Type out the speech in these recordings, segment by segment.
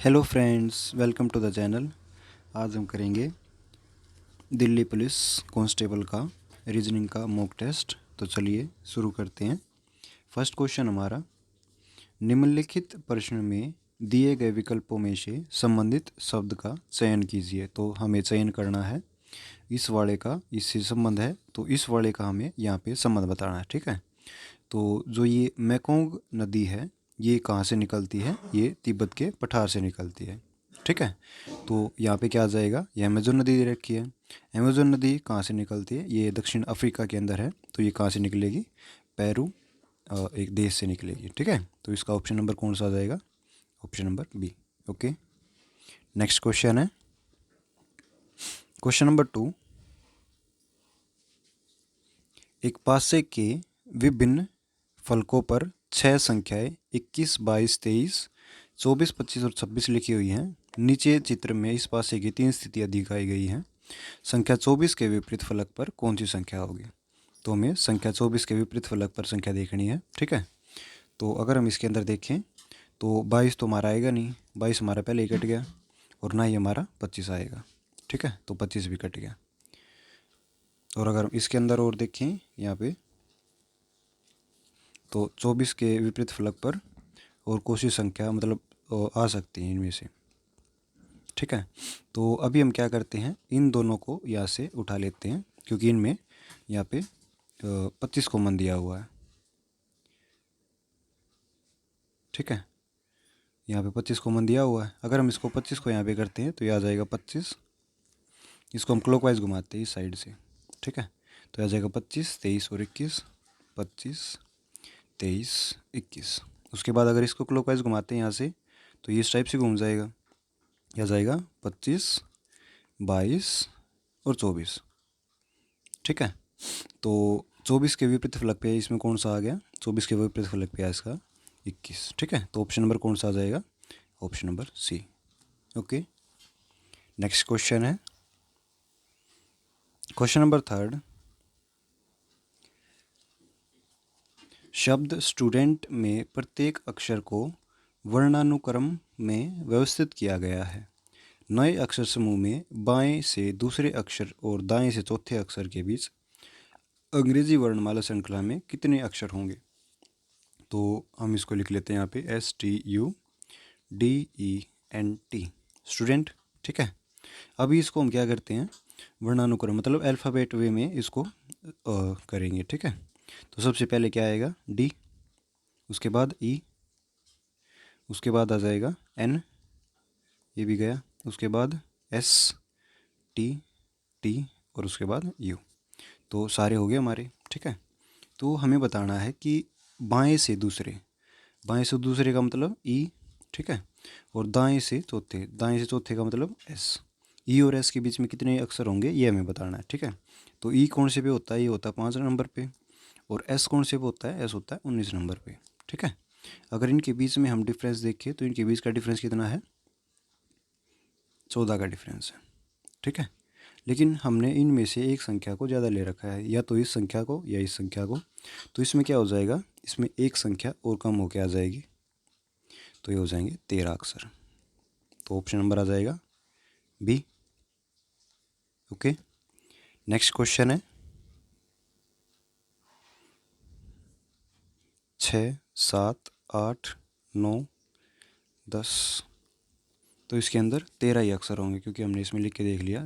Hello friends, welcome to the channel. आज हम करेंगे दिल्ली पुलिस कांस्टेबल का रीजनिंग का मॉक टेस्ट। तो चलिए शुरू करते हैं। फर्स्ट क्वेश्चन हमारा, निम्नलिखित प्रश्न में दिए गए विकल्पों में से संबंधित शब्द का चयन कीजिए। तो हमें चयन करना है, इस वाले का इससे संबंध है तो इस वाले का हमें यहाँ पे संबंध बताना है। ठीक है, तो जो ये मेकोंग नदी है ये कहाँ से निकलती है? ये तिब्बत के पठार से निकलती है। ठीक है, तो यहाँ पे क्या आ जाएगा? ये अमेजोन नदी दे रखी है। अमेजोन नदी कहाँ से निकलती है? ये दक्षिण अफ्रीका के अंदर है, तो ये कहाँ से निकलेगी? पेरू एक देश से निकलेगी। ठीक है, तो इसका ऑप्शन नंबर कौन सा आ जाएगा? Option number B. Okay, next question है क्वेश्चन नंबर 2। एक पासे के विभिन्न फलकों पर 6 संख्याएं 21, 22, 23, 24, 25 और 26 लिखी हुई हैं। नीचे चित्र में इस पासे की 3 स्थितियां दिखाई गई हैं। संख्या 24 के विपरीत फलक पर कौन सी संख्या होगी? तो हमें संख्या 24 के विपरीत फलक पर संख्या देखनी है। ठीक है, तो अगर हम इसके अंदर देखें तो 22 तो हमारा आएगा नहीं, 22 हमारा पहले ही कट गया, और ना ही हमारा 25 आएगा। ठीक है, तो 25 भी कट गया। और अगर हम इसके अंदर और देखें यहाँ पे, तो 24 के विपरीत फलक पर और कौन सी संख्या मतलब आ सकती है इनमें से। ठीक है, तो अभी हम क्या करते हैं, इन दोनों को यहाँ से उठा लेते हैं, क्योंकि इनमें यहाँ पे 25 कॉमन दिया हुआ है। ठीक है, यहाँ पे 25 कॉमन दिया हुआ है। अगर हम इसको 25 को यहाँ पे करते हैं तो ये आ जाएगा 25। इसको हम क्लॉकवाइज घुमाते हैं इस साइड से। ठीक है, तो आ जाएगा 25, 23 और 21, 25, 23, 21। उसके बाद अगर इसको क्लॉकवाइज घुमाते हैं यहाँ से तो ये इस टाइप से घूम जाएगा। यह जाएगा 25, 22 और 24। ठीक है, तो 24 के विपरीत फलक पे इसमें कौन सा आ गया? 24 के विपरीत फलक पे है इसका 21। ठीक है, तो ऑप्शन नंबर कौन सा आ जाएगा? Option number C. Okay, next question है क्वेश्चन नंबर 3। शब्द स्टूडेंट में प्रत्येक अक्षर को वर्णानुक्रम में व्यवस्थित किया गया है। नए अक्षर समूह में बाएं से दूसरे अक्षर और दाएं से चौथे अक्षर के बीच अंग्रेजी वर्णमाला श्रृंखला में कितने अक्षर होंगे? तो हम इसको लिख लेते हैं यहाँ पे STUDENT, स्टूडेंट। ठीक है, अभी इसको हम क्या करते हैं, वर्णानुक्रम मतलब अल्फ़ाबेट वे में इसको करेंगे। ठीक है, तो सबसे पहले क्या आएगा? D, उसके बाद E, उसके बाद आ जाएगा N, ये भी गया, उसके बाद S, T, T और उसके बाद U। तो सारे हो गए हमारे। ठीक है, तो हमें बताना है कि बाएं से दूसरे का मतलब E। ठीक है, और दाएं से चौथे का मतलब S। E और S के बीच में कितने अक्षर होंगे ये हमें बताना है। ठीक है, तो E कौन से पे होता है? ये होता है 5 नंबर पे। और S कौन से पे होता है? S होता है 19 नंबर पे। ठीक है, अगर इनके बीच में हम डिफरेंस देखें तो इनके बीच का डिफरेंस कितना है? 14 का डिफरेंस है। ठीक है, लेकिन हमने इनमें से एक संख्या को ज़्यादा ले रखा है, या तो इस संख्या को या इस संख्या को। तो इसमें क्या हो जाएगा? इसमें एक संख्या और कम होके आ जाएगी, तो ये हो जाएंगे 13 अक्षर। तो ऑप्शन नंबर आ जाएगा बी। ओके, नेक्स्ट क्वेश्चन है 6, 7, 8, 9, 10। तो इसके अंदर 13 ही अक्षर होंगे, क्योंकि हमने इसमें लिख के देख लिया।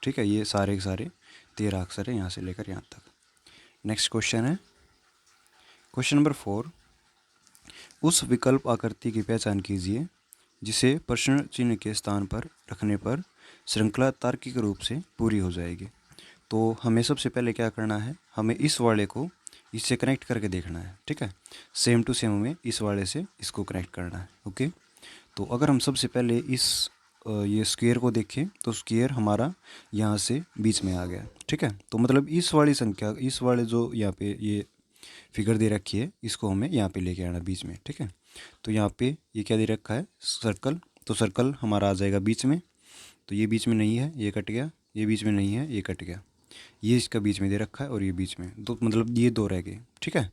ठीक है, ये सारे के सारे 13 अक्षर हैं यहाँ से लेकर यहाँ तक। नेक्स्ट क्वेश्चन है क्वेश्चन नंबर 4। उस विकल्प आकृति की पहचान कीजिए जिसे प्रश्न चिन्ह के स्थान पर रखने पर श्रृंखला तार्किक रूप से पूरी हो जाएगी। तो हमें सबसे पहले क्या करना है, हमें इस वाले को इससे कनेक्ट करके देखना है। ठीक है, सेम टू सेम हमें इस वाले से इसको कनेक्ट करना है। ओके, तो अगर हम सबसे पहले ये स्क्वायर को देखें तो स्क्वायर हमारा यहाँ से बीच में आ गया। ठीक है, तो मतलब इस वाली संख्या, इस वाले जो यहाँ पे ये फिगर दे रखी है, इसको हमें यहाँ पे लेके आना बीच में। ठीक है, तो यहाँ पे ये क्या दे रखा है? सर्कल। तो सर्कल हमारा आ जाएगा बीच में, तो ये बीच में नहीं है, ये कट गया। ये बीच में नहीं है, ये कट गया। ये इसका बीच में दे रखा है और ये बीच में, तो मतलब ये दो रह गए। ठीक है,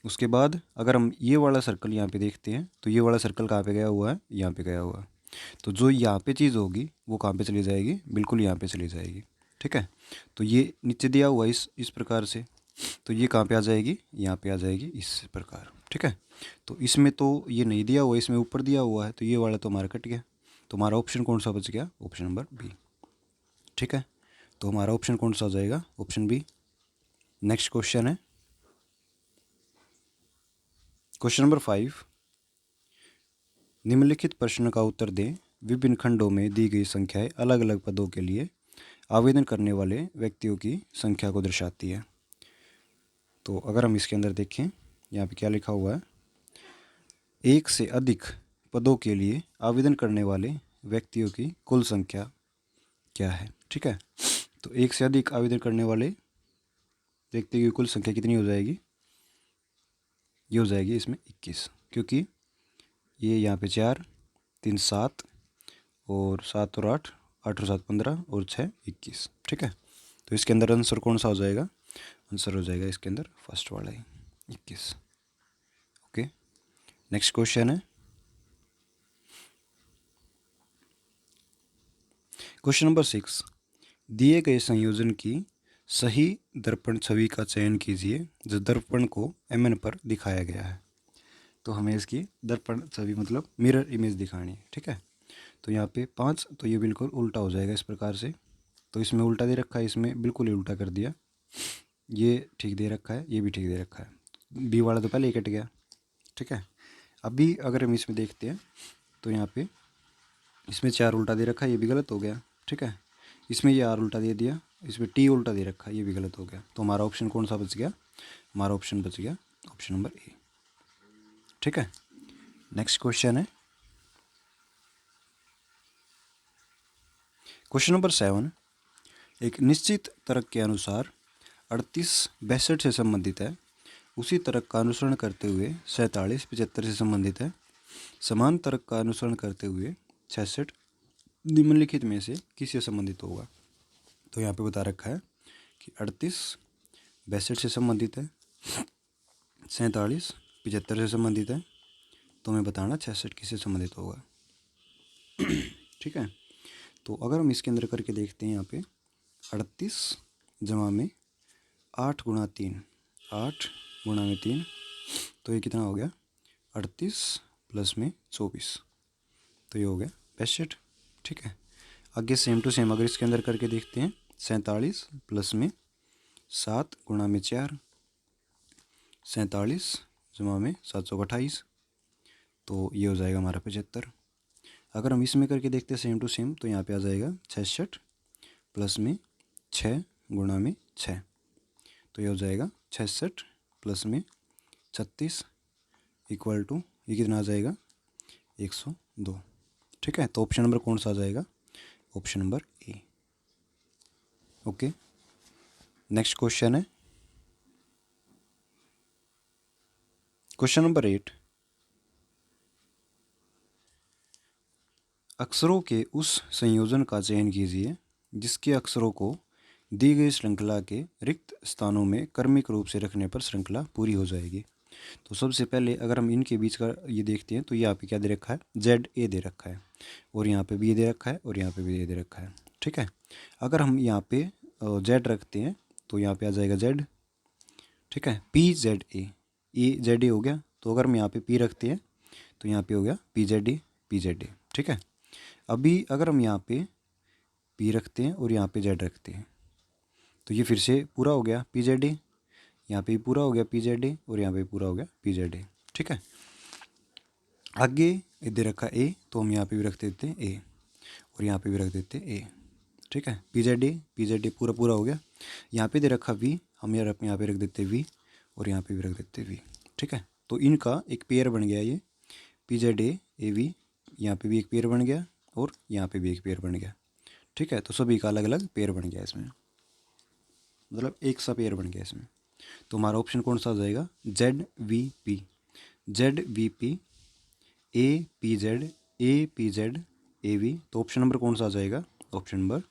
उसके बाद अगर हम ये वाला सर्कल यहाँ पे देखते हैं तो ये वाला सर्कल कहाँ पे गया हुआ है? यहाँ पे गया हुआ है। तो जो यहाँ पे चीज़ होगी वो कहाँ पे चली जाएगी, बिल्कुल यहाँ पे चली जाएगी। ठीक है, तो ये नीचे दिया हुआ इस प्रकार से, तो ये कहाँ पे आ जाएगी, यहाँ पे आ जाएगी इस प्रकार। ठीक है, तो इसमें तो ये नहीं दिया हुआ, इसमें ऊपर दिया हुआ है, तो ये वाला तो हमारा कट गया। तो हमारा ऑप्शन कौन सा बच गया, ऑप्शन नंबर बी। ठीक है, तो हमारा ऑप्शन कौन सा हो जाएगा, ऑप्शन बी। नेक्स्ट क्वेश्चन है क्वेश्चन नंबर 5। निम्नलिखित प्रश्न का उत्तर दें। विभिन्न खंडों में दी गई संख्याएं अलग अलग पदों के लिए आवेदन करने वाले व्यक्तियों की संख्या को दर्शाती है। तो अगर हम इसके अंदर देखें, यहाँ पे क्या लिखा हुआ है, एक से अधिक पदों के लिए आवेदन करने वाले व्यक्तियों की कुल संख्या क्या है। ठीक है, तो एक से अधिक आवेदन करने वाले व्यक्ति की कुल संख्या कितनी हो जाएगी, ये हो जाएगी इसमें 21, क्योंकि ये यहाँ पे 4 3 7 और 7 और 8, 8 और 7 15 और 6 21। ठीक है, तो इसके अंदर आंसर कौन सा हो जाएगा, आंसर हो जाएगा इसके अंदर फर्स्ट वाला ही 21। ओके, नेक्स्ट क्वेश्चन है क्वेश्चन नंबर 6। दिए गए संयोजन की सही दर्पण छवि का चयन कीजिए जो दर्पण को एमएन पर दिखाया गया है। तो हमें इसकी दर्पण छवि मतलब मिरर इमेज दिखानी है। ठीक है, तो यहाँ पे 5, तो ये बिल्कुल उल्टा हो जाएगा इस प्रकार से। तो इसमें उल्टा दे रखा है, इसमें बिल्कुल ही उल्टा कर दिया। ये ठीक दे रखा है, ये भी ठीक दे रखा है, बी वाला तो पहले ही कट गया। ठीक है, अभी अगर हम इसमें देखते हैं तो यहाँ पे इसमें 4 उल्टा दे रखा है, ये भी गलत हो गया। ठीक है, इसमें ये आर उल्टा दे दिया, इसमें टी उल्टा दे रखा है, ये भी गलत हो गया। तो हमारा ऑप्शन कौन सा बच गया, हमारा ऑप्शन बच गया ऑप्शन नंबर ए। ठीक है, नेक्स्ट क्वेश्चन है क्वेश्चन नंबर 7। एक निश्चित तर्क के अनुसार 38 62 से संबंधित है, उसी तर्क का अनुसरण करते हुए 47 75 से संबंधित है, समान तर्क का अनुसरण करते हुए 66 निम्नलिखित में से किससे संबंधित होगा। तो यहाँ पे बता रखा है कि 38 62 से संबंधित है, 47 75 से संबंधित है, तो हमें बताना 66 किससे संबंधित होगा। ठीक है, तो अगर हम इसके अंदर करके देखते हैं, यहाँ पे 38 जमा में 8 गुणा 3, 8 गुणा में 3, तो ये कितना हो गया 38 प्लस में 24, तो ये हो गया 65। ठीक है, आगे सेम टू सेम अगर इसके अंदर करके देखते हैं, 47 प्लस में 7 गुणा में 4, 47 जमा में 728, तो ये हो जाएगा हमारा 75। अगर हम इसमें करके देखते हैं सेम टू सेम, तो यहाँ पे आ जाएगा 66 प्लस में 6 गुणा में 6, तो ये हो जाएगा 66 प्लस में 36 इक्वल टू ये कितना आ जाएगा 102। ठीक है, तो ऑप्शन नंबर कौन सा आ जाएगा, option number A. Okay, next question है क्वेश्चन नंबर 8। अक्षरों के उस संयोजन का चयन कीजिए जिसके अक्षरों को दी गई श्रृंखला के रिक्त स्थानों में क्रमिक रूप से रखने पर श्रृंखला पूरी हो जाएगी। तो सबसे पहले अगर हम इनके बीच का ये देखते हैं, तो यहाँ पे क्या दे रखा है, जेड ए दे रखा है, और यहाँ पे बी दे रखा है, और यहाँ पे भी ए दे रखा है। ठीक है, अगर हम यहाँ पे जेड रखते हैं तो यहाँ पे आ जाएगा जेड। ठीक है, P Z A Z A हो गया। तो अगर हम यहाँ पे पी रखते हैं तो यहाँ पे हो गया पी जेड ए। ठीक है, अभी अगर हम यहाँ पे पी रखते हैं और यहाँ पे जेड रखते हैं, तो ये फिर से पूरा हो गया पी जेड ए, यहाँ पे पूरा हो गया पी जेड ए, और यहाँ पे पूरा हो गया पी जेड ए। ठीक है, आगे दे रखा ए, तो हम यहाँ पे भी रख देते हैं ए, और यहाँ पे भी रख देते हैं ए। ठीक है, पी जेड ए पूरा पूरा हो गया। यहाँ पे दे रखा वी, हम यार यहाँ पे रख देते हैं वी, और यहाँ पे भी रख देते हैं वी। ठीक है, तो इनका एक पेयर बन गया ये पी जेड ए वी, यहाँ पे भी एक पेयर बन गया, और यहाँ पे भी एक पेयर बन गया। ठीक है, तो सभी का अलग अलग पेयर बन गया इसमें, मतलब एक सा पेयर बन गया इसमें। तो हमारा ऑप्शन कौन सा आ जाएगा, Z V P, Z V P, A P Z A V. तो ऑप्शन नंबर कौन सा आ जाएगा, ऑप्शन नंबर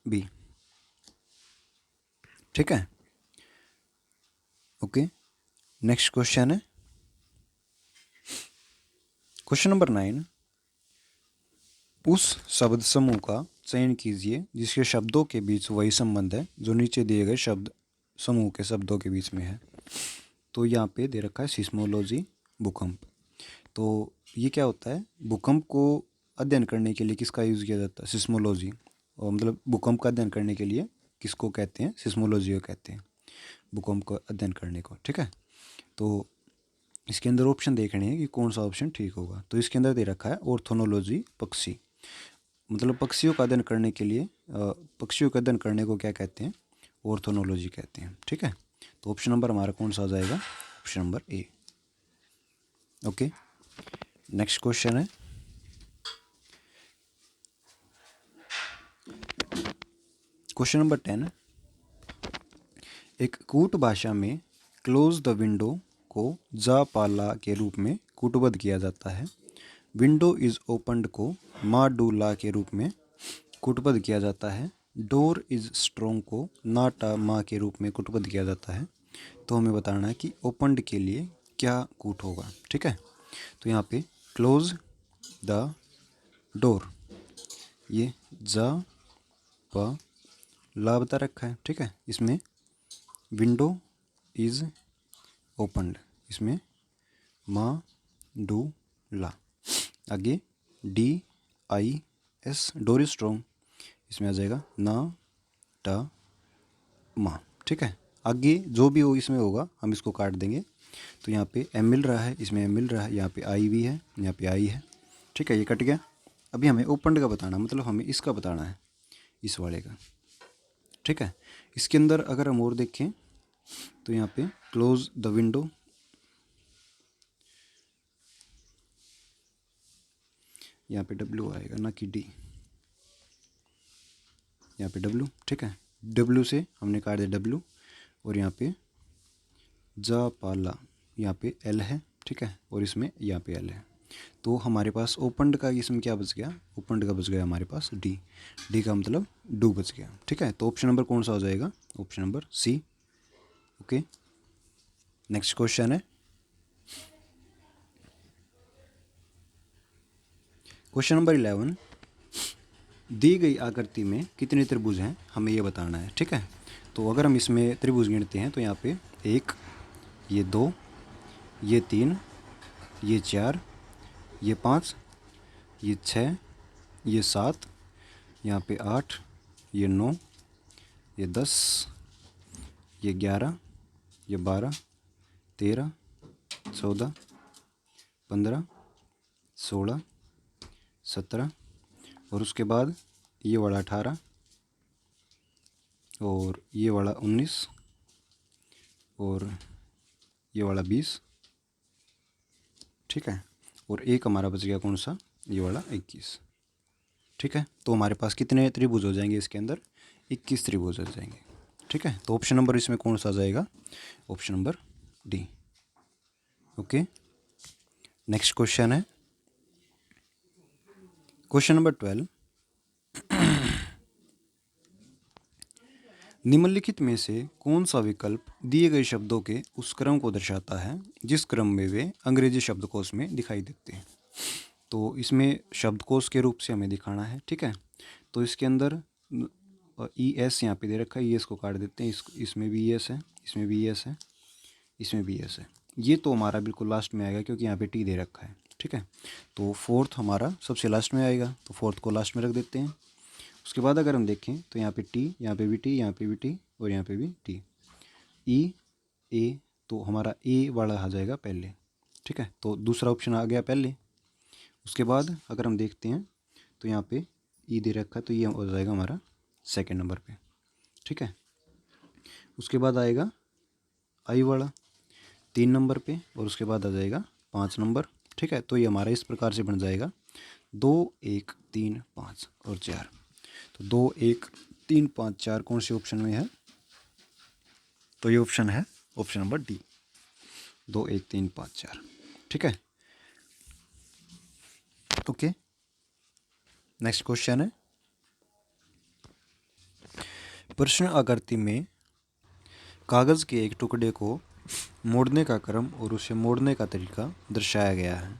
बी। ठीक है, ओके, नेक्स्ट क्वेश्चन है क्वेश्चन नंबर 9। उस शब्द समूह का चयन कीजिए जिसके शब्दों के बीच वही संबंध है जो नीचे दिए गए शब्द समूह के शब्दों के बीच में है। तो यहाँ पे दे रखा है सिस्मोलॉजी, भूकंप। तो ये क्या होता है, भूकंप को अध्ययन करने के लिए किसका यूज़ किया जाता है, सिस्मोलॉजी। और मतलब भूकंप का अध्ययन करने के लिए किसको कहते हैं, सिस्मोलॉजी को कहते हैं, भूकंप का अध्ययन करने को। ठीक है, तो इसके अंदर ऑप्शन देखने हैं कि कौन सा ऑप्शन ठीक होगा। तो इसके अंदर दे रखा है ऑर्थोनोलॉजी, पक्षी। मतलब पक्षियों का अध्ययन करने के लिए पक्षियों का अध्ययन करने को क्या कहते हैं, ऑर्थोनोलॉजी कहते हैं। ठीक है, तो ऑप्शन नंबर हमारा कौन सा आ जाएगा, option number A. Okay, next question है, क्वेश्चन नंबर 10। एक कूट भाषा में क्लोज द विंडो को जा पाला के रूप में कूटबद्ध किया जाता है। विंडो इज ओपनड को मा डू ला के रूप में कूटबद्ध किया जाता है। डोर इज स्ट्रोंग को नाटा मा के रूप में कूटबद्ध किया जाता है। तो हमें बताना है कि ओपनड के लिए क्या कूट होगा। ठीक है, तो यहाँ पे क्लोज द डोर, ये जा प ला बता रखा है। ठीक है, इसमें विंडो इज ओपनड, इसमें मा डू ला। आगे D I S, door is strong, इसमें आ जाएगा ना टा मा। ठीक है, आगे जो भी हो इसमें होगा हम इसको काट देंगे। तो यहाँ पे एम मिल रहा है, इसमें एम मिल रहा है, यहाँ पे आई भी है, यहाँ पे आई है। ठीक है, ये कट गया। अभी हमें ओपनड का बताना, मतलब हमें इसका बताना है, इस वाले का। ठीक है, इसके अंदर अगर हम और देखें तो यहाँ पे क्लोज द विंडो, यहाँ पे डब्ल्यू आएगा ना कि डी, यहाँ पे डब्ल्यू। ठीक है, डब्ल्यू से हमने काट दिया डब्ल्यू, और यहाँ पे जा पाला, यहाँ पे एल है। ठीक है, और इसमें यहाँ पे एल है। तो हमारे पास ओपनड का इसमें क्या बच गया, ओपनड का बच गया हमारे पास डी, डी का मतलब डू बच गया। ठीक है, तो ऑप्शन नंबर कौन सा हो जाएगा, option number C. Okay, next question है, क्वेश्चन नंबर 11। दी गई आकृति में कितने त्रिभुज हैं, हमें ये बताना है। ठीक है, तो अगर हम इसमें त्रिभुज गिनते हैं तो यहाँ पे 1, ये 2, ये 3, ये 4, ये 5, ये 6, ये 7, यहाँ पे 8, ये 9, ये 10, ये 11, ये 12, 13, 14, 15, 16, 17, और उसके बाद ये वाला 18, और ये वाला 19, और ये वाला 20। ठीक है, और एक हमारा बच गया कौन सा, ये वाला 21। ठीक है, तो हमारे पास कितने त्रिभुज हो जाएंगे इसके अंदर, 21 त्रिभुज हो जाएंगे। ठीक है, तो ऑप्शन नंबर इसमें कौन सा आ जाएगा, option number D. Okay, next question है, क्वेश्चन नंबर 12। निम्नलिखित में से कौन सा विकल्प दिए गए शब्दों के उस क्रम को दर्शाता है जिस क्रम में वे अंग्रेजी शब्दकोश में दिखाई देते हैं। तो इसमें शब्दकोश के रूप से हमें दिखाना है। ठीक है, तो इसके अंदर ई एस यहाँ पे दे रखा है, ई एस को काट देते हैं, इसमें भी ई एस है, इसमें भी ई एस है, इसमें भी एस है। ये तो हमारा बिल्कुल लास्ट में आएगा क्योंकि यहाँ पे टी दे रखा है। ठीक है, तो फोर्थ हमारा सबसे लास्ट में आएगा, तो फोर्थ को लास्ट में रख देते हैं। उसके बाद अगर हम देखें तो यहाँ पे टी, यहाँ पे भी टी, यहाँ पे भी टी, और यहाँ पे भी टी। ई ए, तो हमारा ए वाला आ जाएगा पहले। ठीक है, तो दूसरा ऑप्शन आ गया पहले। उसके बाद अगर हम देखते हैं तो यहाँ पे ई दे रखा है, तो ये हो जाएगा हमारा सेकंड नंबर पे। ठीक है, उसके बाद आएगा आई वाला 3 नंबर पे, और उसके बाद आ जाएगा 5 नंबर। ठीक है, तो ये हमारा इस प्रकार से बन जाएगा 2 1 3 5 और 4। तो 2 1 3 5 4 कौन से ऑप्शन में है, तो ये ऑप्शन है ऑप्शन नंबर डी, 2 1 3 5 4। ठीक है, ओके, नेक्स्ट क्वेश्चन है, प्रश्न आकृति में कागज़ के एक टुकड़े को मोड़ने का क्रम और उसे मोड़ने का तरीका दर्शाया गया है।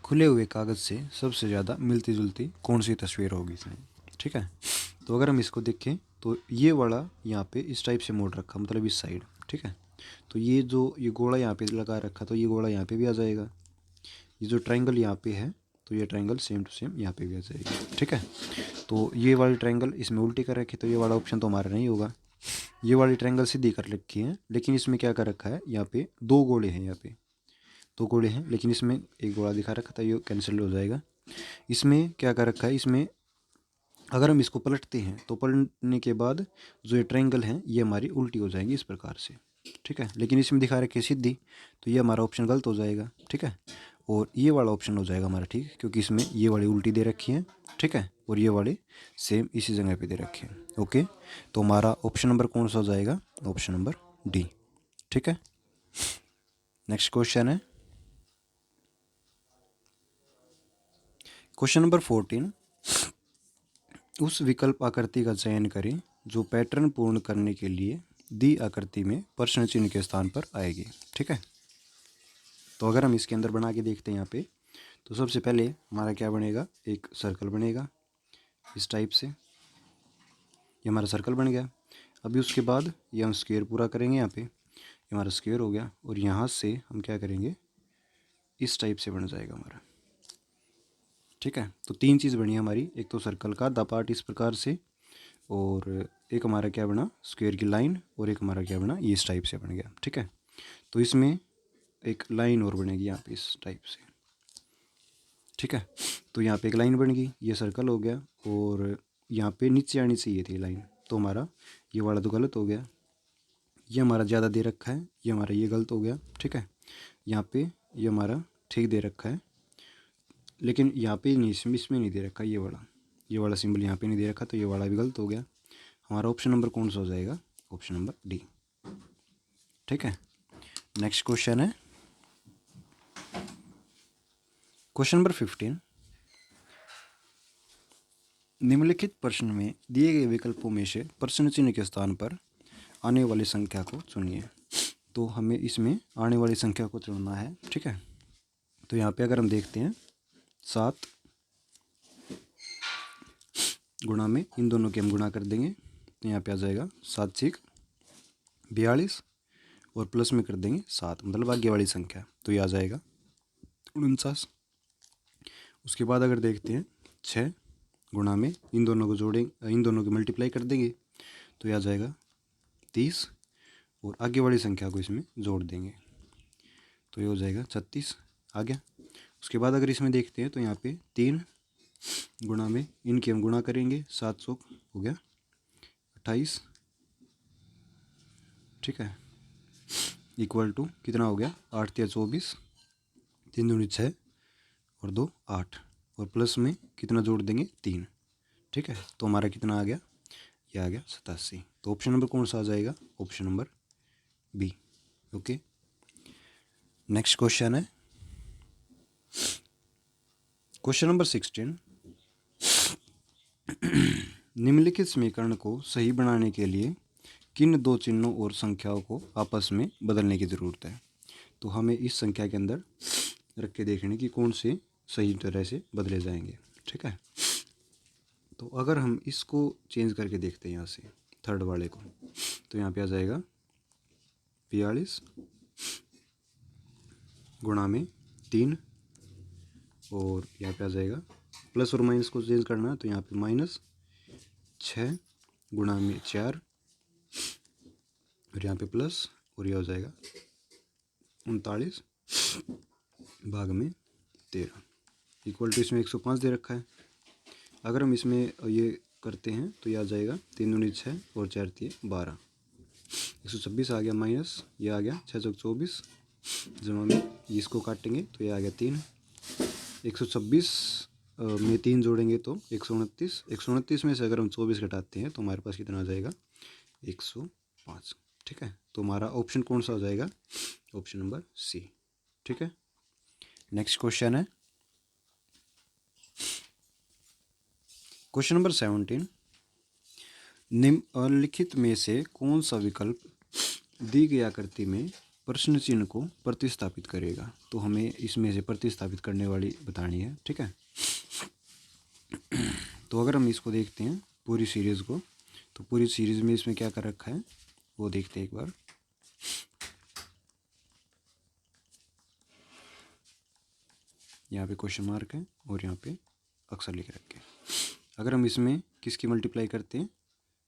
खुले हुए कागज़ से सबसे ज़्यादा मिलती जुलती कौन सी तस्वीर होगी इसमें, ठीक है। तो अगर हम इसको देखें तो ये वाला यहाँ पे इस टाइप से मोड़ रखा, मतलब इस साइड, ठीक है। तो ये गोला यहाँ पे लगा रखा, तो ये गोला यहाँ पे भी आ जाएगा। ये जो ट्रायंगल यहाँ पे है, तो ये ट्रायंगल सेम टू सेम यहाँ पे भी आ जाएगा, ठीक है। तो ये वाली ट्रायंगल इसमें उल्टी कर रखी, तो ये वाला ऑप्शन तो हमारा नहीं होगा। ये वाली ट्रायंगल सीधी कर रखी है, लेकिन इसमें क्या कर रखा है, यहाँ पे दो गोले हैं, यहाँ पे दो गोले हैं, लेकिन इसमें एक गोला दिखा रखा था, ये कैंसिल हो जाएगा। इसमें क्या कर रखा है, इसमें अगर हम इसको पलटते हैं तो पलटने के बाद जो ये ट्रायंगल है ये हमारी उल्टी हो जाएंगी इस प्रकार से, ठीक है। लेकिन इसमें दिखा रखी है सीधी, तो ये हमारा ऑप्शन गलत हो जाएगा, ठीक है। और ये वाला ऑप्शन हो जाएगा हमारा ठीक, क्योंकि इसमें ये वाली उल्टी दे रखी है, ठीक है, और ये वाले सेम इसी जगह पे दे रखे हैं। ओके, तो हमारा ऑप्शन नंबर कौन सा हो जाएगा, ऑप्शन नंबर डी, ठीक है। नेक्स्ट क्वेश्चन है क्वेश्चन नंबर 14। उस विकल्प आकृति का चयन करें जो पैटर्न पूर्ण करने के लिए दी आकृति में प्रश्न चिन्ह के स्थान पर आएगी, ठीक है। तो अगर हम इसके अंदर बना के देखते हैं यहाँ पे, तो सबसे पहले हमारा क्या बनेगा, एक सर्कल बनेगा इस टाइप से, ये हमारा सर्कल बन गया। अभी उसके बाद ये हम स्क्वायर पूरा करेंगे, यहाँ पे ये हमारा स्क्वायर हो गया, और यहाँ से हम क्या करेंगे, इस टाइप से बन जाएगा हमारा, ठीक है। तो तीन चीज़ बनी हमारी, एक तो सर्कल का द पार्ट इस प्रकार से, और एक हमारा क्या बना, स्क्वायर की लाइन, और एक हमारा क्या बना, ये इस टाइप से बन गया, ठीक है। तो इसमें एक लाइन और बनेगी यहाँ पे इस टाइप से, ठीक है। तो यहाँ पे एक लाइन बन गई, ये सर्कल हो गया, और यहाँ पे नीचे आनी चाहिए थी लाइन, तो हमारा ये वाला तो गलत हो गया, ये हमारा ज़्यादा दे रखा है, ये हमारा ये गलत हो गया, ठीक है। यहाँ पे ये हमारा ठीक दे रखा है, लेकिन यहाँ पे नहीं, इसमें नहीं दे रखा, ये वाला सिंबल यहाँ पे नहीं दे रखा, तो ये वाला भी गलत हो गया। हमारा ऑप्शन नंबर कौन सा हो जाएगा, ऑप्शन नंबर डी, ठीक है। नेक्स्ट क्वेश्चन है क्वेश्चन नंबर 15। निम्नलिखित प्रश्न में दिए गए विकल्पों में से प्रश्न चिन्ह के स्थान पर आने वाली संख्या को चुनिए। तो हमें इसमें आने वाली संख्या को चुनना है, ठीक है। तो यहाँ पे अगर हम देखते हैं 7 गुणा में इन दोनों के हम गुणा कर देंगे, तो यहाँ पे आ जाएगा 7 6 42, और प्लस में कर देंगे 7, मतलब आगे वाली संख्या, तो ये आ जाएगा 49। उसके बाद अगर देखते हैं 6 गुणा में इन दोनों को जोड़ेंगे, इन दोनों को मल्टीप्लाई कर देंगे, तो ये आ जाएगा 30, और आगे वाली संख्या को इसमें जोड़ देंगे, तो ये हो जाएगा 36 आ गया। उसके बाद अगर इसमें देखते हैं तो यहाँ पे 3 गुणा में इनके हम गुणा करेंगे, 700 हो गया 28, ठीक है, इक्वल टू कितना हो गया, 8 या 24, 3 दूनी 6 और 2 8, और प्लस में कितना जोड़ देंगे 3, ठीक है। तो हमारा कितना आ गया, ये आ गया 87। तो ऑप्शन नंबर कौन सा आ जाएगा, option number B, okay. Next question है क्वेश्चन नंबर 16। निम्नलिखित समीकरण को सही बनाने के लिए किन दो चिन्हों और संख्याओं को आपस में बदलने की ज़रूरत है। तो हमें इस संख्या के अंदर रख के देखने की कौन से सही तरह से बदले जाएंगे, ठीक है। तो अगर हम इसको चेंज करके देखते हैं यहाँ से थर्ड वाले को, तो यहाँ पे आ जाएगा 42 गुणा में 3, और यहाँ पे आ जाएगा प्लस और माइनस को चेंज करना है, तो यहाँ पे -6 गुणा में 4, और यहाँ पे प्लस, और यह हो जाएगा 39 भाग में 13, इक्वल टू इसमें 105 दे रखा है। अगर हम इसमें ये करते हैं तो यह आ जाएगा 3 दूनी 6 और 4 3 12, 126 आ गया, माइनस ये आ गया 6 चौक 24, जमा में इसको काटेंगे तो ये आ गया 3, 126 में 3 जोड़ेंगे तो 129, 129 में से अगर हम 24 घटाते हैं तो हमारे पास कितना आ जाएगा, 105, ठीक है। तो हमारा ऑप्शन कौन सा हो जाएगा, ऑप्शन नंबर सी, ठीक है। नेक्स्ट क्वेश्चन है क्वेश्चन नंबर 17। निम्नलिखित में से कौन सा विकल्प दी गई आकृति में प्रश्न चिन्ह को प्रतिस्थापित करेगा। तो हमें इसमें से प्रतिस्थापित करने वाली बतानी है, ठीक है। तो अगर हम इसको देखते हैं पूरी सीरीज़ को, तो पूरी सीरीज़ में इसमें क्या कर रखा है वो देखते हैं एक बार। यहाँ पे क्वेश्चन मार्क है और यहाँ पे अक्षर लिख रखे हैं। अगर हम इसमें किसकी मल्टीप्लाई करते हैं,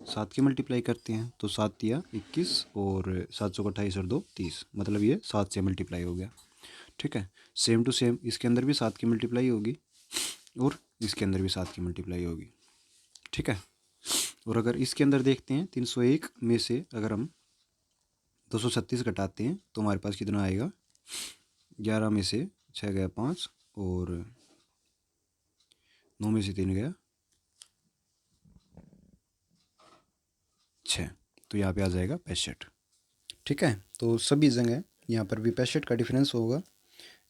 7 की मल्टीप्लाई करते हैं, तो 7 या 21 और 7 को 28 और 2 30, मतलब ये 7 से मल्टीप्लाई हो गया, ठीक है। सेम टू सेम इसके अंदर भी 7 की मल्टीप्लाई होगी और इसके अंदर भी 7 की मल्टीप्लाई होगी, ठीक है। और अगर इसके अंदर देखते हैं 301 में से अगर हम 236 घटाते हैं तो हमारे पास कितना आएगा, 11 में से 6 गया 5 और 9 में से 3 गया 6, तो यहाँ पे आ जाएगा 65, ठीक है। तो सभी जगह यहाँ पर भी 65 का डिफरेंस होगा,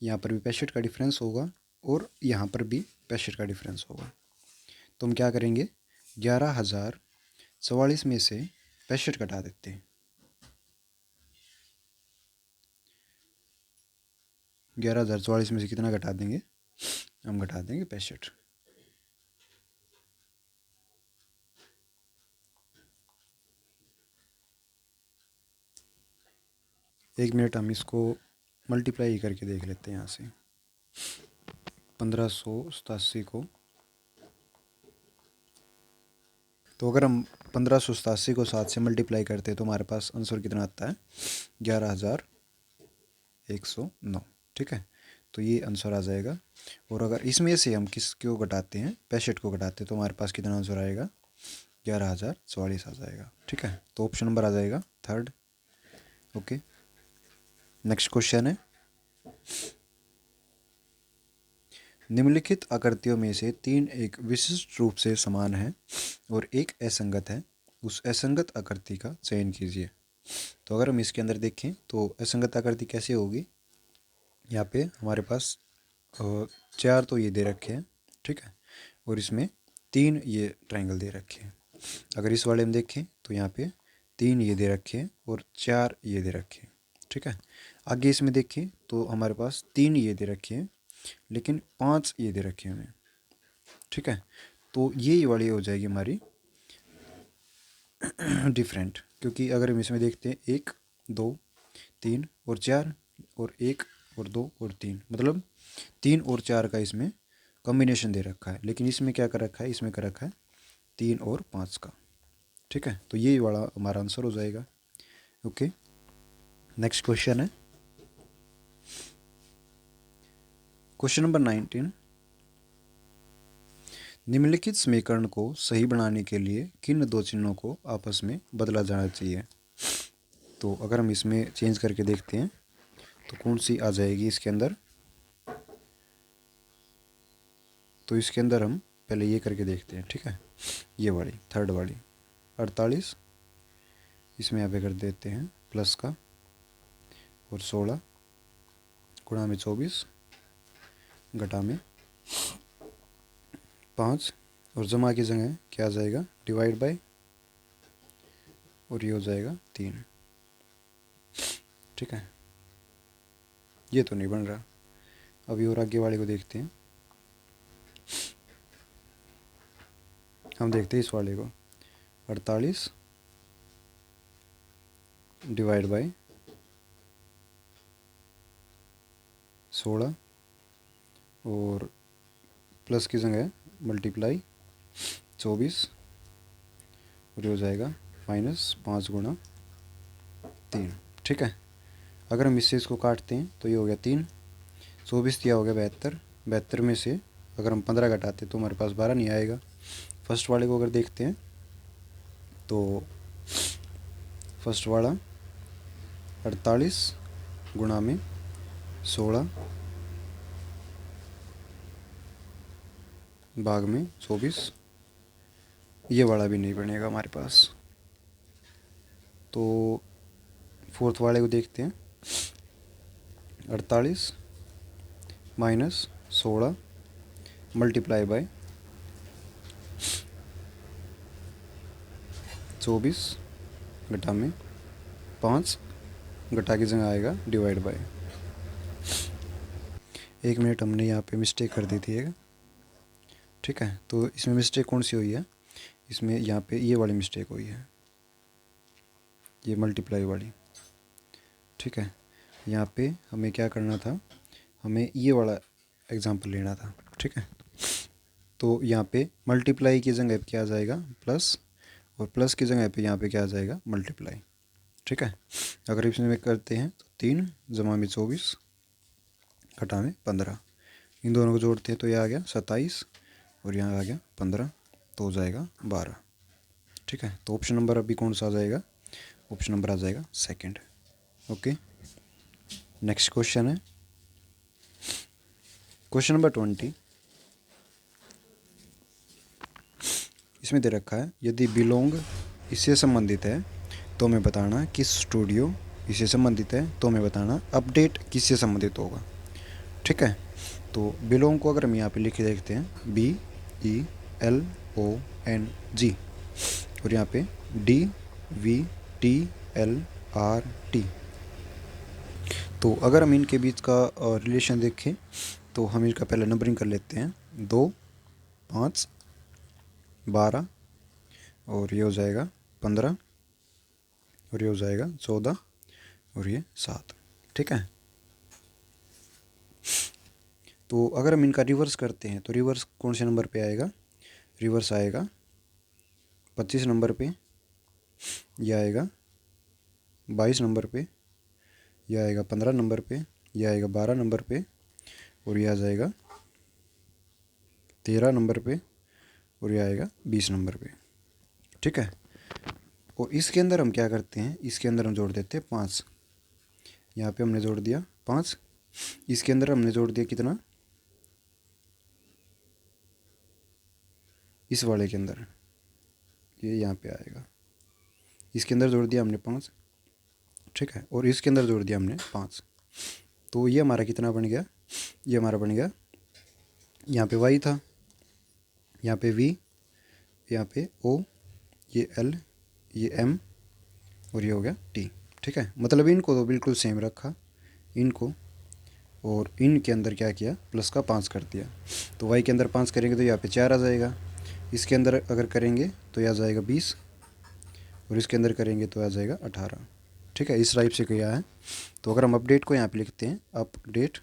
यहाँ पर भी 65 का डिफरेंस होगा और यहाँ पर भी 65 का डिफरेंस होगा। तो हम क्या करेंगे, 11,044 में से 65 घटा देते हैं। 11,044 में से कितना घटा देंगे, हम घटा देंगे 65। एक मिनट हम इसको मल्टीप्लाई करके देख लेते हैं यहाँ से। 1587 को, तो अगर हम 1587 को 7 से मल्टीप्लाई करते हैं तो हमारे पास आंसर कितना आता है, 11,109, ठीक है। तो ये आंसर आ जाएगा। और अगर इसमें से हम किसको घटाते हैं, 65 को घटाते हैं, तो हमारे पास कितना आंसर आएगा, 11,044 आ जाएगा, ठीक है। तो ऑप्शन नंबर आ जाएगा 3rd। ओके, नेक्स्ट क्वेश्चन है, निम्नलिखित आकृतियों में से 3 एक विशिष्ट रूप से समान है और एक असंगत है, उस असंगत आकृति का चयन कीजिए। तो अगर हम इसके अंदर देखें तो असंगत आकृति कैसे होगी, यहाँ पे हमारे पास 4 तो ये दे रखे हैं, ठीक है, और इसमें 3 ये ट्रायंगल दे रखे हैं। अगर इस वाले में देखें तो यहाँ पे 3 ये दे रखे हैं और 4 ये दे रखे हैं, ठीक है। आगे इसमें देखें तो हमारे पास 3 ये दे रखे हैं लेकिन 5 ये दे रखे हैं हमें, ठीक है। तो ये वाली हो जाएगी हमारी डिफरेंट, क्योंकि अगर हम इसमें देखते हैं 1 2 3 और 4 और 1 और 2 और 3, मतलब 3 और 4 का इसमें कॉम्बिनेशन दे रखा है, लेकिन इसमें क्या कर रखा है, इसमें कर रखा है 3 और 5 का, ठीक है। तो ये वाला हमारा आंसर हो जाएगा। ओके, नेक्स्ट क्वेश्चन है क्वेश्चन नंबर 19, निम्नलिखित समीकरण को सही बनाने के लिए किन 2 चिन्हों को आपस में बदला जाना चाहिए। तो अगर हम इसमें चेंज करके देखते हैं तो कौन सी आ जाएगी इसके अंदर, तो इसके अंदर हम पहले ये करके देखते हैं, ठीक है। ये वाली 3rd वाली 48, इसमें यहाँ पे कर देते हैं प्लस का, और 16 गुणा में 24 घटा में 5 और जमा की जगह क्या आ जाएगा, डिवाइड बाय, और ये हो जाएगा 3, ठीक है। ये तो नहीं बन रहा, अभी और आगे वाले को देखते हैं। हम देखते हैं इस वाले को, 48 डिवाइड बाय 16 और प्लस की जगह मल्टीप्लाई 24 और ये हो जाएगा -5 गुणा 3, ठीक है। अगर हम इससे इसको काटते हैं तो ये हो गया 3, 24 दिया हो गया 72, 72 में से अगर हम 15 घटाते तो हमारे पास 12 नहीं आएगा। फर्स्ट वाले को अगर देखते हैं तो फर्स्ट वाला 48 गुणा में 16 भाग में 24, ये वाला भी नहीं बनेगा हमारे पास। तो फोर्थ वाले को देखते हैं, 48 माइनस 16 मल्टीप्लाई बाय 24 घटा में 5 घटा की जगह आएगा डिवाइड बाय। 1 मिनट, हमने यहाँ पे मिस्टेक कर दी थी एक, ठीक है। तो इसमें मिस्टेक कौन सी हुई है, इसमें यहाँ पे ये वाली मिस्टेक हुई है, ये मल्टीप्लाई वाली, ठीक है। यहाँ पे हमें क्या करना था, हमें ये वाला एग्जांपल लेना था, ठीक है। तो यहाँ पे मल्टीप्लाई की जगह पे क्या आ जाएगा प्लस, और प्लस की जगह पे यहाँ पे क्या आ जाएगा मल्टीप्लाई, ठीक है। अगर इसमें करते हैं तो 3 जमा में 24 घटा में 15, इन दोनों को जोड़ते हैं तो ये आ गया 27 और यहाँ आ गया 15, तो हो जाएगा 12, ठीक है। तो ऑप्शन नंबर अभी कौन सा आ जाएगा, ऑप्शन नंबर आ जाएगा सेकंड। ओके, नेक्स्ट क्वेश्चन है क्वेश्चन नंबर 20। इसमें दे रखा है यदि बिलोंग इससे संबंधित है तो हमें बताना किस स्टूडियो इससे संबंधित है, तो हमें बताना अपडेट किससे संबंधित होगा, ठीक है। तो बिलोंग को अगर हम यहाँ पे लिख के देखते हैं BELONG और यहाँ पे DVTLRT, तो अगर हम इनके बीच का रिलेशन देखें तो हम इनका पहले नंबरिंग कर लेते हैं, 2 5 12 और ये हो जाएगा 15 और ये हो जाएगा 14 और ये 7, ठीक है। तो अगर हम इनका रिवर्स करते हैं तो रिवर्स कौन से नंबर पे आएगा, रिवर्स आएगा 25 नंबर पे, यह आएगा 22 नंबर पे, यह आएगा 15 नंबर पे, यह आएगा 12 नंबर पे और यह आ जाएगा 13 नंबर पे और यह आएगा 20 नंबर पे, ठीक है। और इसके अंदर हम क्या करते हैं, इसके अंदर हम जोड़ देते हैं 5, यहाँ पे हमने जोड़ दिया 5, इसके अंदर हमने जोड़ दिया कितना, इस वाले के अंदर ये यहाँ पे आएगा, इसके अंदर जोड़ दिया हमने 5, ठीक है। और इसके अंदर जोड़ दिया हमने 5, तो ये हमारा कितना बन गया, ये हमारा बन गया, यहाँ पे y था, यहाँ पे v, यहाँ पे o, ये l, ये m और ये हो गया t, ठीक है। मतलब इनको तो बिल्कुल सेम रखा इनको, और इनके अंदर क्या किया प्लस का 5 कर दिया। तो y के अंदर 5 करेंगे तो यहाँ पे 4 आ जाएगा, इसके अंदर अगर करेंगे तो यह आ जाएगा 20 और इसके अंदर करेंगे तो आ जाएगा 18, ठीक है। इस टाइप से किया है। तो अगर हम अपडेट को यहाँ पे लिखते हैं अपडेट,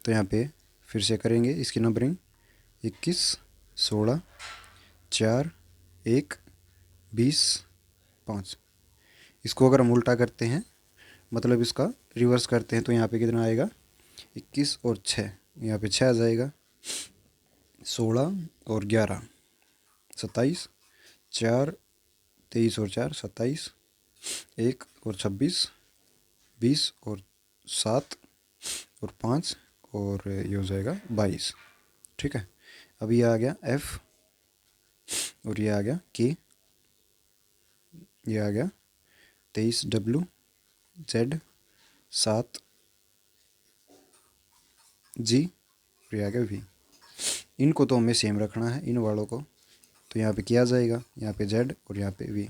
तो यहाँ पे फिर से करेंगे इसकी नंबरिंग 21 16 4 1 20 5। इसको अगर हम उल्टा करते हैं मतलब इसका रिवर्स करते हैं तो यहाँ पे कितना आएगा 21 और 6, यहाँ पे 6 आ जाएगा, 16 और 11 27, 4 23 और 4 27, 1 और 26 20 और 7 और 5 और ये हो जाएगा 22, ठीक है। अब ये आ गया F और ये आ गया K, ये आ गया 23 W Z 7 G और ये आ गया V। इनको तो हमें सेम रखना है इन वालों को, तो यहाँ पे किया जाएगा, यहाँ पे Z और यहाँ पे V।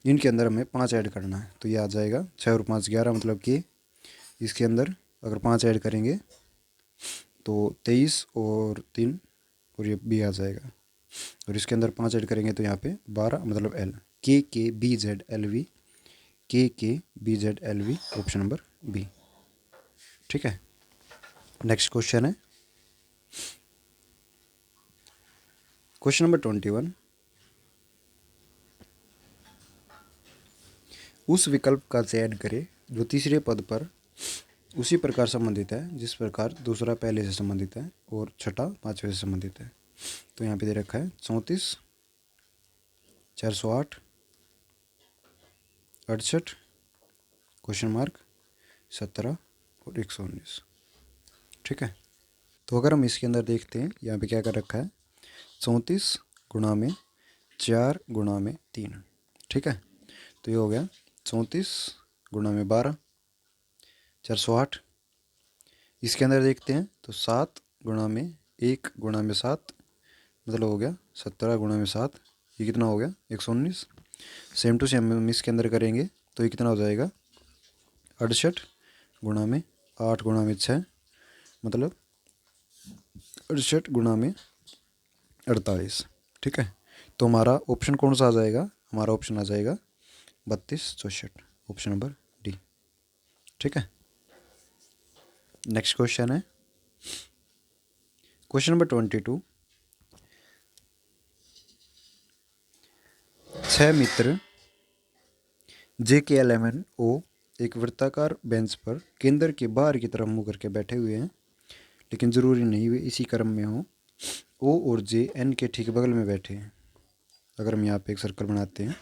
इनके अंदर हमें 5 ऐड करना है तो ये आ जाएगा 6 और 5 11 मतलब K, इसके अंदर अगर 5 ऐड करेंगे तो 23 और 3 और ये B आ जाएगा, और इसके अंदर 5 ऐड करेंगे तो यहाँ पे 12 मतलब L, KKBZLV, KKBZLV option number B, ठीक है। नेक्स्ट क्वेश्चन है क्वेश्चन नंबर 21। उस विकल्प का चयन करें जो तीसरे पद पर उसी प्रकार संबंधित है जिस प्रकार दूसरा पहले से संबंधित है और छठा पाँचवें से संबंधित है। तो यहाँ पे दे रखा है 34 408 68 क्वेश्चन मार्क 17 और 119, ठीक है। तो अगर हम इसके अंदर देखते हैं यहाँ पे क्या कर रखा है 34 गुणा में 4 गुणा में 3, ठीक है। तो ये हो गया 34 गुणा में 12 408, इसके अंदर देखते हैं तो 7 गुणा में 1 गुणा में 7 मतलब हो गया 17 गुणा में 7, ये कितना हो गया 119। सेम टू सेम हम इसके अंदर करेंगे तो ये कितना हो जाएगा 68 गुणा में 8 गुणा में 6, मतलब 68 गुणा में 48। ठीक है, तो हमारा ऑप्शन कौन सा आ जाएगा, हमारा ऑप्शन आ जाएगा 3264, ऑप्शन नंबर डी। ठीक है, नेक्स्ट क्वेश्चन है क्वेश्चन नंबर 22। 6 मित्र JK11O एक वृत्ताकार बेंच पर केंद्र के बाहर की तरफ मुंह करके बैठे हुए हैं, लेकिन ज़रूरी नहीं वे इसी क्रम में हो। O और J N के ठीक बगल में बैठे हैं। अगर हम यहाँ पे एक सर्कल बनाते हैं,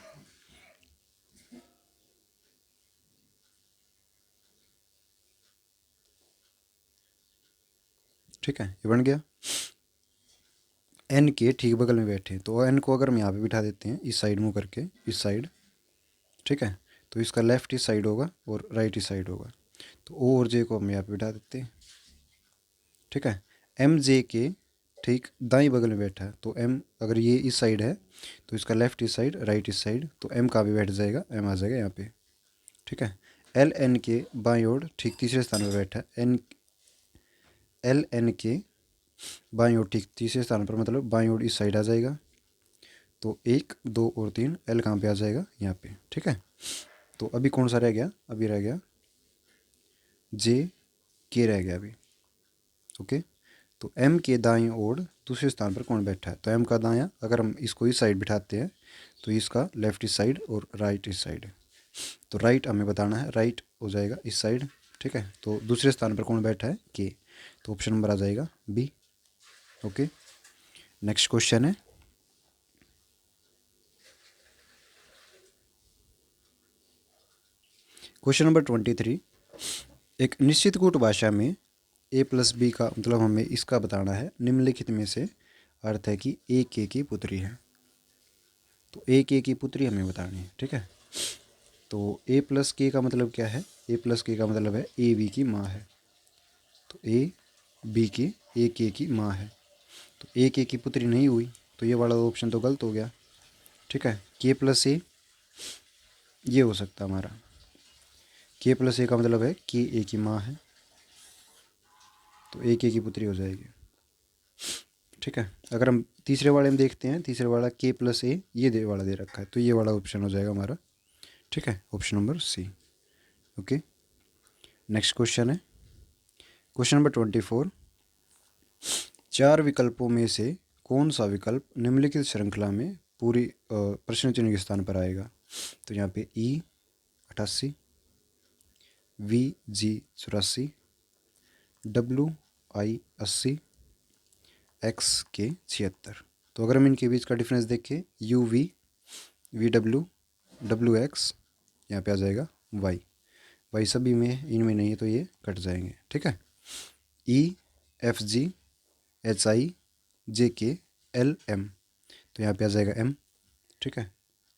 ठीक है, ये बन गया। N के ठीक बगल में बैठे हैं, तो N को अगर हम यहाँ पे बिठा देते हैं इस साइड मुंह करके, इस साइड, ठीक है, तो इसका लेफ्ट इस साइड होगा और राइट इस साइड होगा। तो O और J को हम यहाँ पे बिठा देते हैं। ठीक है, M J के ठीक दाईं बगल में बैठा है, तो M अगर ये इस साइड है तो इसका लेफ्ट इस साइड, राइट इस साइड, तो M कहाँ पे बैठ जाएगा, M आ जाएगा यहाँ पे। ठीक है, L N के बाईं ओर ठीक तीसरे स्थान पर बैठा है। L N के बाईं ओर ठीक तीसरे स्थान पर, मतलब बाईं ओर इस साइड आ जाएगा। तो 1 2 और 3, L कहाँ पे आ जाएगा, यहाँ पे। ठीक है, तो अभी कौन सा रह गया, अभी रह गया J K रह गया अभी। ओके, तो M के दाईं ओर दूसरे स्थान पर कौन बैठा है, तो M का दायां, अगर हम इसको इस साइड बिठाते हैं तो इसका लेफ्ट इस साइड और राइट इस साइड। तो राइट हमें बताना है, राइट हो जाएगा इस साइड। ठीक है, तो दूसरे स्थान पर कौन बैठा है, K, तो ऑप्शन नंबर आ जाएगा बी। ओके, नेक्स्ट क्वेश्चन है क्वेश्चन नंबर 23। एक निश्चित कूट भाषा में A+B का मतलब हमें इसका बताना है। निम्नलिखित में से अर्थ है कि A K की पुत्री है, तो A K की पुत्री हमें बतानी है। ठीक है, तो A+K का मतलब क्या है, A+K का मतलब है A B की माँ है, तो A B की A K की माँ है, तो A K की पुत्री नहीं हुई, तो ये वाला ऑप्शन तो गलत हो गया। ठीक है, K+A ये हो सकता है हमारा, K+A का मतलब है कि A की माँ है, तो A K की पुत्री हो जाएगी। ठीक है, अगर हम तीसरे वाले में देखते हैं, तीसरे वाला K+A ये दे वाला दे रखा है, तो ये वाला ऑप्शन हो जाएगा हमारा। ठीक है, option number C. Okay, next question है क्वेश्चन नंबर 24। 4 विकल्पों में से कौन सा विकल्प निम्नलिखित श्रृंखला में पूरी प्रश्न चिन्ह के स्थान पर आएगा, तो यहाँ पे E 88, VG 84, WI 80, XK 76। तो अगर हम इनके बीच का डिफरेंस देखें, UV VW WX, यहाँ पे आ जाएगा Y सभी में, इनमें नहीं है तो ये कट जाएंगे। ठीक है, E FG HI JK LM, तो यहाँ पे आ जाएगा M। ठीक है,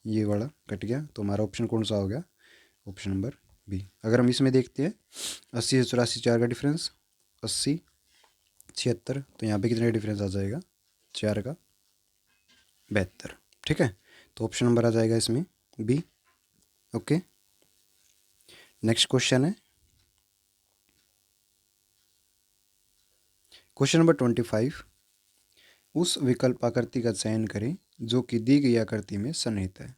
ये वाला कट गया, तो हमारा ऑप्शन कौन सा हो गया, ऑप्शन नंबर बी। अगर हम इसमें देखते हैं 80 से 84 4 का डिफरेंस, 80 76, तो यहाँ पे कितने का डिफरेंस आ जाएगा, 4 का 72। ठीक है, तो ऑप्शन नंबर आ जाएगा इसमें बी। ओके, नेक्स्ट क्वेश्चन है क्वेश्चन नंबर 25। उस विकल्प आकृति का चयन करें जो कि दी गई आकृति में सन्निहित है।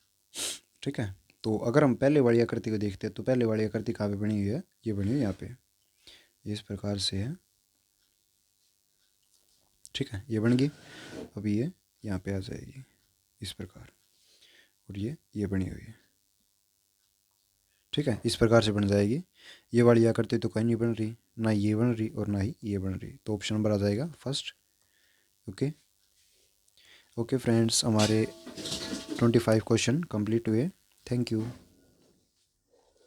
ठीक है, तो अगर हम पहले वाली आकृति को देखते हैं, तो पहले वाली आकृति कहाँ पे बनी हुई है, ये बनी हुई है यहाँ पे, इस प्रकार से है। ठीक है, ये बन गई, अभी ये यहाँ पे आ जाएगी इस प्रकार, और ये बनी हुई है। ठीक है, इस प्रकार से बन जाएगी। ये वाली आकृति तो कहीं नहीं बन रही, ना ये बन रही और ना ही ये बन रही, तो ऑप्शन नंबर आ जाएगा फर्स्ट। ओके ओके फ्रेंड्स, हमारे 25 क्वेश्चन कंप्लीट हुए। Thank you.